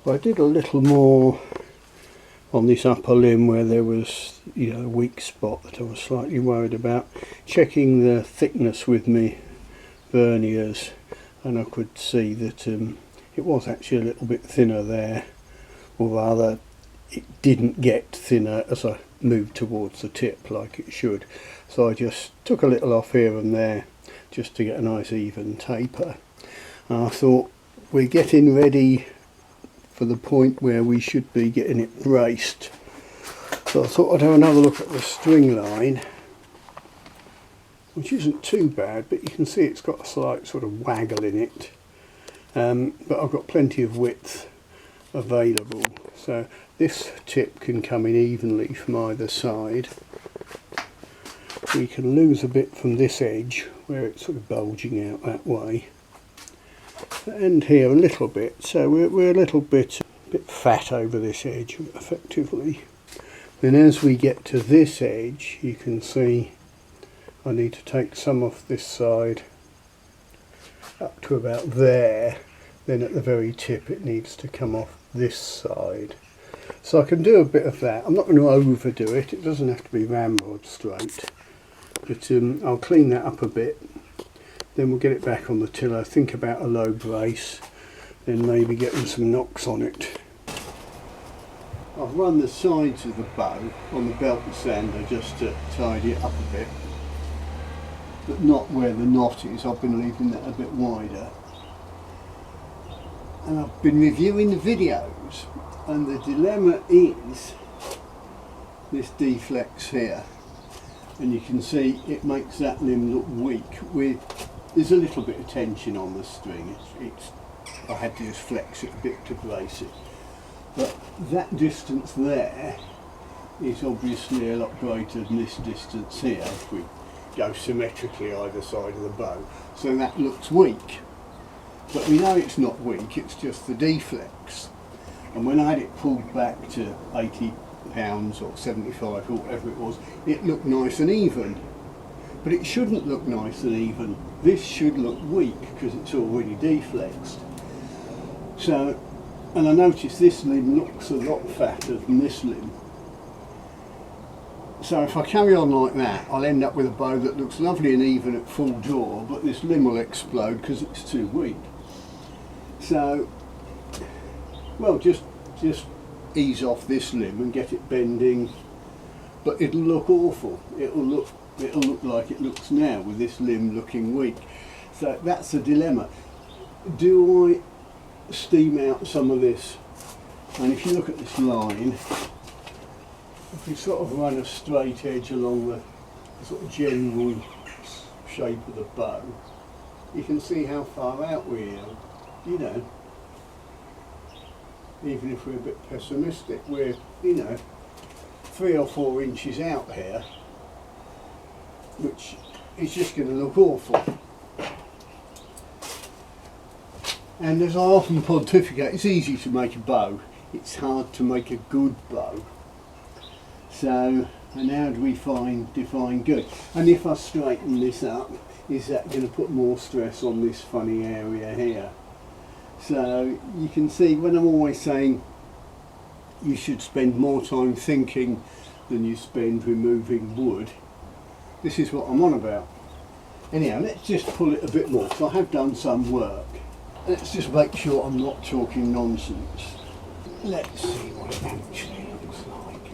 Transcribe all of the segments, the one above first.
I did a little more on this upper limb where there was, you know, a weak spot that I was slightly worried about, checking the thickness with me verniers, and I could see that it was actually a little bit thinner there, or rather it didn't get thinner as I moved towards the tip like it should. So I just took a little off here and there just to get a nice even taper. And I thought, we're getting ready for the point where we should be getting it braced. So I thought I'd have another look at the string line, which isn't too bad, but you can see it's got a slight sort of waggle in it. But I've got plenty of width available, so this tip can come in evenly from either side. We can lose a bit from this edge where it's sort of bulging out that way, and here a little bit, so we're a little bit fat over this edge effectively. Then as we get to this edge, you can see I need to take some off this side up to about there, then at the very tip it needs to come off this side. So I can do a bit of that. I'm not going to overdo it, it doesn't have to be ramrod straight, but I'll clean that up a bit, then we'll get it back on the tiller, think about a low brace, then maybe getting some knocks on it. I've run the sides of the bow on the belt and sander just to tidy it up a bit, but not where the knot is. I've been leaving that a bit wider. And I've been reviewing the videos, and the dilemma is this deflex here, and you can see it makes that limb look weak. There's a little bit of tension on the string. I had to just flex it a bit to brace it, but that distance there is obviously a lot greater than this distance here if we go symmetrically either side of the bow, so that looks weak. But we know it's not weak, it's just the deflex. And when I had it pulled back to 80 pounds or 75 or whatever it was, it looked nice and even. But it shouldn't look nice and even. This should look weak because it's already deflexed. So, and I noticed this limb looks a lot fatter than this limb. So if I carry on like that, I'll end up with a bow that looks lovely and even at full draw, but this limb will explode because it's too weak. So, well, just ease off this limb and get it bending, but it'll look awful. It'll look like it looks now with this limb looking weak. So that's the dilemma. Do I steam out some of this? And if you look at this line, if we sort of run a straight edge along the sort of general shape of the bow, you can see how far out we are. You know, even if we're a bit pessimistic, we're, you know, 3 or 4 inches out here, which is just going to look awful. And as I often pontificate, it's easy to make a bow, it's hard to make a good bow. So, and how do we define good? And if I straighten this up, is that going to put more stress on this funny area here? So you can see when I'm always saying you should spend more time thinking than you spend removing wood, this is what I'm on about. Anyhow, let's just pull it a bit more, because I have done some work. Let's just make sure I'm not talking nonsense. Let's see what it actually looks like.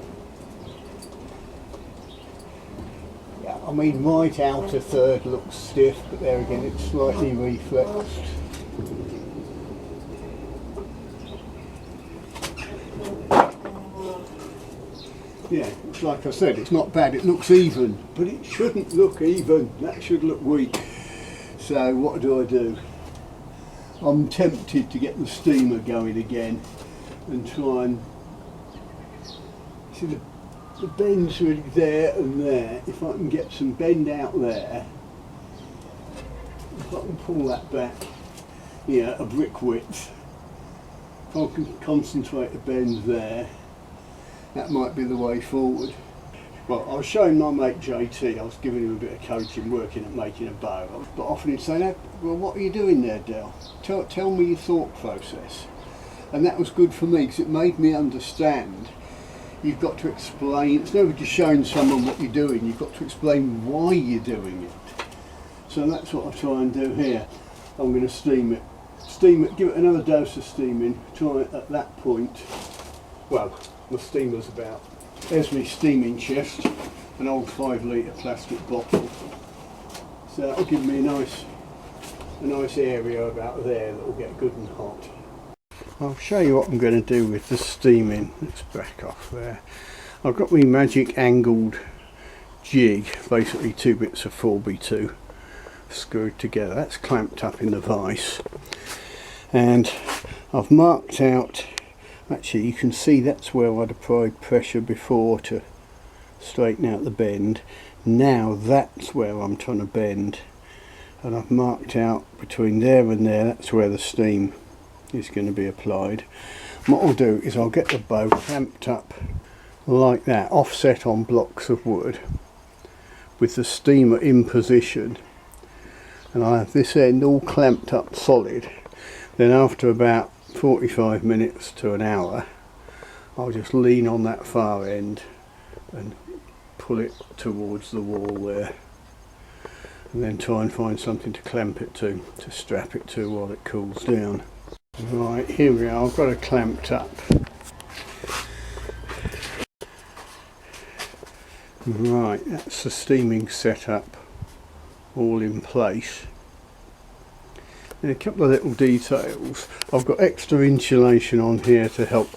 Yeah, I mean, right outer third looks stiff, but there again it's slightly reflexed. Yeah, it's like I said, it's not bad, it looks even, but it shouldn't look even, that should look weak. So what do? I'm tempted to get the steamer going again and try and see the bend's really there and there. If I can get some bend out there, if I can pull that back, yeah, a brick width, if I can concentrate the bend there, that might be the way forward. Well, I was showing my mate JT, I was giving him a bit of coaching, working at making a bow. But often he'd say, well, what are you doing there, Del? Tell me your thought process. and that was good for me because it made me understand. You've got to explain, it's never just showing someone what you're doing, you've got to explain why you're doing it. So that's what I try and do here. I'm going to steam it, give it another dose of steaming, try it at that point. Well, my steamer's about, there's my steaming chest, an old 5 litre plastic bottle. So that'll give me a nice area about there that will get good and hot. I'll show you what I'm going to do with the steaming. Let's back off there. I've got my magic angled jig, basically 2 bits of 4x2 screwed together. That's clamped up in the vise, and I've marked out, actually you can see that's where I'd applied pressure before to straighten out the bend. Now that's where I'm trying to bend, and I've marked out between there and there, that's where the steam is going to be applied. What I'll do is I'll get the bow clamped up like that, offset on blocks of wood, with the steamer in position, and I have this end all clamped up solid. Then after about 45 minutes to an hour, I'll just lean on that far end and pull it towards the wall there, and then try and find something to clamp it to strap it to while it cools down. Right, here we are, I've got it clamped up. Right, that's the steaming setup all in place. And a couple of little details. I've got extra insulation on here to help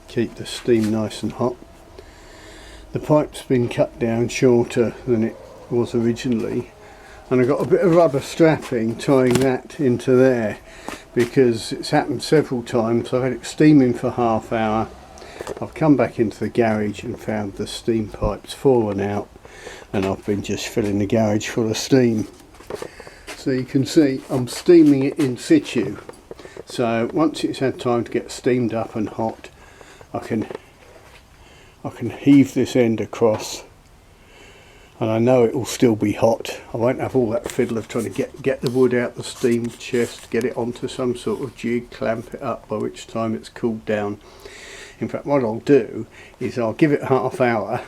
keep the steam nice and hot. The pipe's been cut down shorter than it was originally, and I've got a bit of rubber strapping tying that into there, because it's happened several times. I've had it steaming for half hour, I've come back into the garage and found the steam pipes fallen out, and I've been just filling the garage full of steam. So you can see I'm steaming it in situ, so once it's had time to get steamed up and hot, I can heave this end across, and I know it will still be hot. I won't have all that fiddle of trying to get the wood out the steam chest, get it onto some sort of jig, clamp it up, by which time it's cooled down. In fact, what I'll do is I'll give it half hour,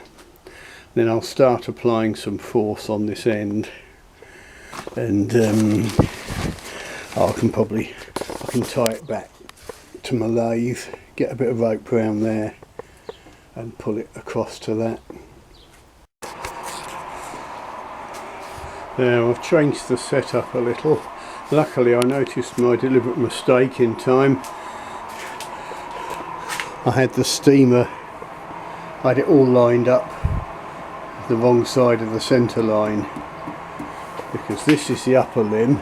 then I'll start applying some force on this end, and I can tie it back to my lathe, get a bit of rope around there and pull it across to that. Now I've changed the setup a little. Luckily I noticed my deliberate mistake in time. I had the steamer, I had it all lined up the wrong side of the centre line, because this is the upper limb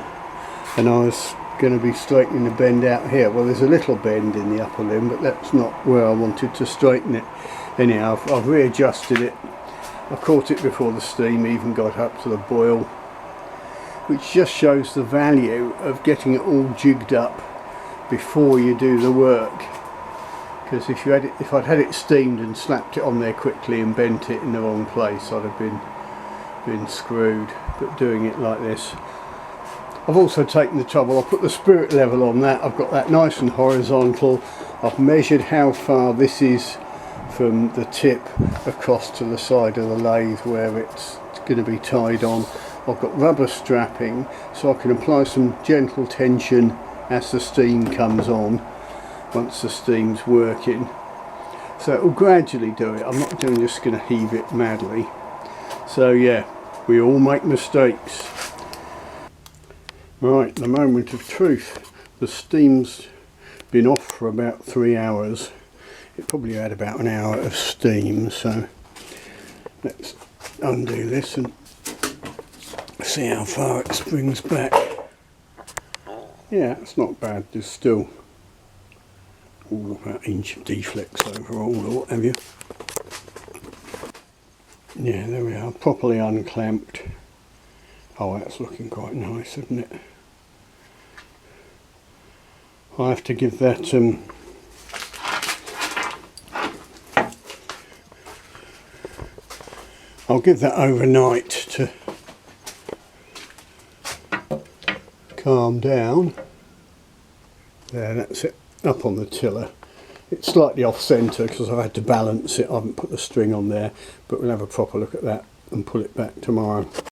and I was going to be straightening the bend out here. Well, there's a little bend in the upper limb, but that's not where I wanted to straighten it. Anyhow, I've readjusted it. I caught it before the steam even got up to the boil, which just shows the value of getting it all jigged up before you do the work. Because if I'd had it steamed and slapped it on there quickly and bent it in the wrong place, I'd have been screwed. But doing it like this, I've also taken the trouble, I'll put the spirit level on that, I've got that nice and horizontal. I've measured how far this is from the tip across to the side of the lathe where it's going to be tied on. I've got rubber strapping so I can apply some gentle tension as the steam comes on, once the steam's working. So it will gradually do it, I'm not just going to heave it madly. So yeah, we all make mistakes. Right, the moment of truth. The steam's been off for about 3 hours. It probably had about an hour of steam, so let's undo this and see how far it springs back. Yeah, it's not bad. There's still all about an inch of deflex overall, or what have you. Yeah, there we are, properly unclamped. Oh, that's looking quite nice, isn't it? I have to give that I'll give that overnight to calm down. There, that's it. up on the tiller. It's slightly off centre because I've had to balance it. I haven't put the string on there, but we'll have a proper look at that and pull it back tomorrow.